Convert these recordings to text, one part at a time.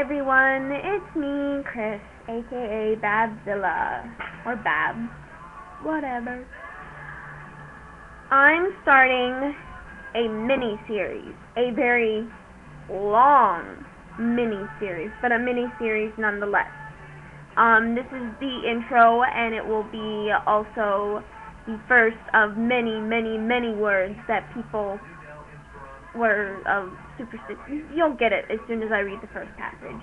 everyone, it's me, Chris, aka Babbzilla, or Babbs, whatever. I'm starting a mini-series, a very long mini-series, but a mini-series nonetheless. This is the intro, and it will be also the first of many, many, many words that people were superstitions. You'll get it as soon as I read the first passage.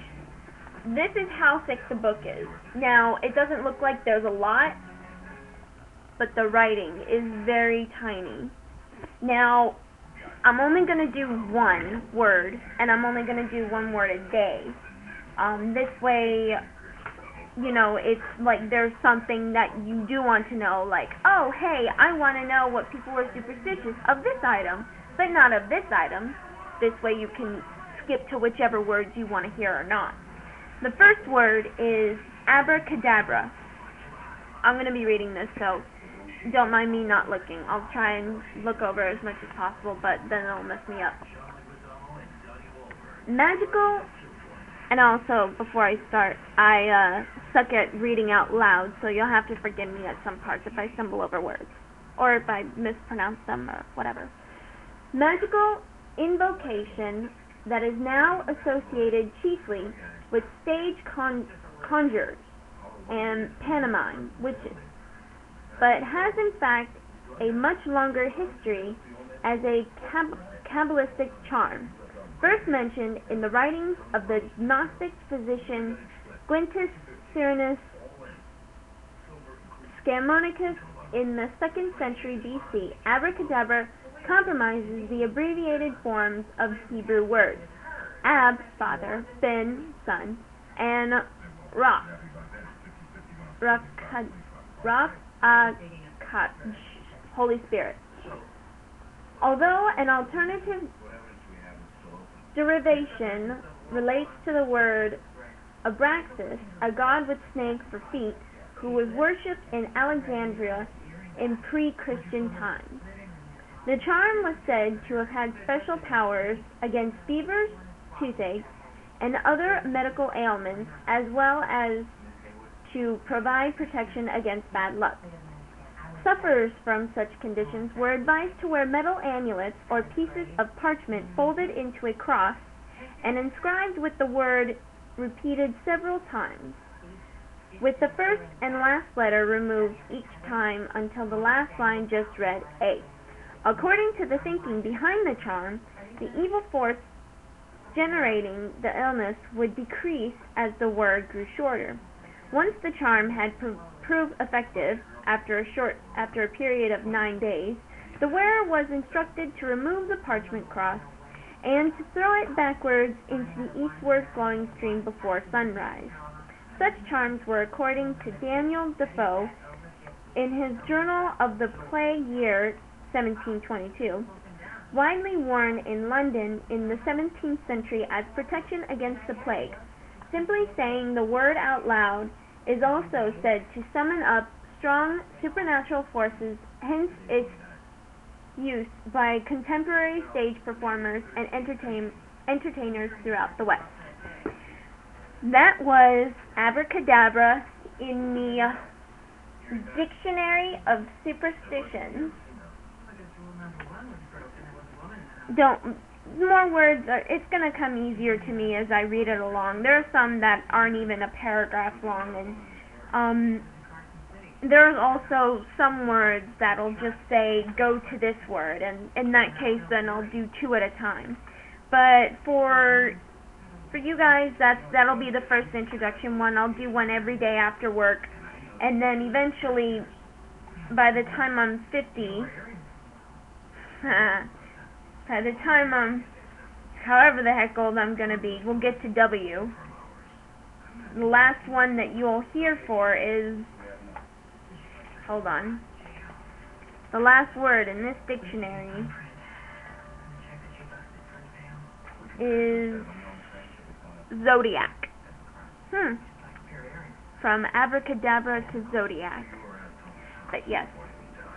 This is how thick the book is. Now, it doesn't look like there's a lot, but the writing is very tiny. Now, I'm only going to do one word, and I'm only going to do one word a day. This way, you know, it's like there's something that you do want to know, like, oh, hey, I want to know what people were superstitious of this item, but not of this item. This way you can skip to whichever words you want to hear or not. The first word is abracadabra. I'm going to be reading this, so don't mind me not looking. I'll try and look over as much as possible, but then it'll mess me up. Magical, and also, before I start, I suck at reading out loud, so you'll have to forgive me at some parts if I stumble over words, or if I mispronounce them, or whatever. Magical invocation that is now associated chiefly with stage conjures and pantomime witches, but has in fact a much longer history as a Kabbalistic charm, first mentioned in the writings of the Gnostic physician Quintus Cyrenus Scamonicus in the 2nd century BC. Abracadabra compromises the abbreviated forms of Hebrew words Ab, father, Ben, son, and Ra, Holy Spirit. Although an alternative derivation relates to the word Abraxas, a god with snakes for feet, who was worshipped in Alexandria in pre-Christian times. The charm was said to have had special powers against fevers, toothache, and other medical ailments, as well as to provide protection against bad luck. Sufferers from such conditions were advised to wear metal amulets or pieces of parchment folded into a cross and inscribed with the word repeated several times, with the first and last letter removed each time until the last line just read A. According to the thinking behind the charm, the evil force generating the illness would decrease as the word grew shorter. Once the charm had proved effective, after a period of 9 days, the wearer was instructed to remove the parchment cross and to throw it backwards into the eastward flowing stream before sunrise. Such charms were, according to Daniel Defoe, in his Journal of the Plague Year 1722, widely worn in London in the 17th century as protection against the plague. Simply saying the word out loud is also said to summon up strong supernatural forces, hence its use by contemporary stage performers and entertainers throughout the West. That was Abracadabra in the Dictionary of Superstitions. More words, it's going to come easier to me as I read it along. There are some that aren't even a paragraph long, and there's also some words that'll just say, go to this word, and in that case, then I'll do 2 at a time. But for you guys, that'll be the first introduction one. I'll do one every day after work, and then eventually, by the time I'm 50, by the time I'm however the heck old I'm going to be, we'll get to W. The last one that you'll hear for is, hold on, the last word in this dictionary is zodiac. From abracadabra to zodiac. But yes,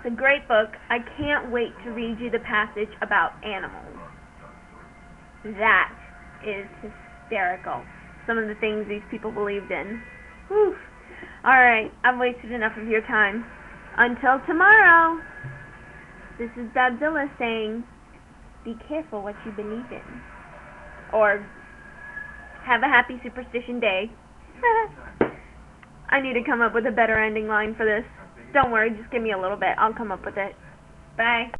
it's a great book. I can't wait to read you the passage about animals. That is hysterical. some of the things these people believed in. Whew. Alright, I've wasted enough of your time. Until tomorrow, this is Babbzilla saying, be careful what you believe in. Or, have a happy Superstition day. I need to come up with a better ending line for this. Don't worry, just give me a little bit. I'll come up with it. Bye.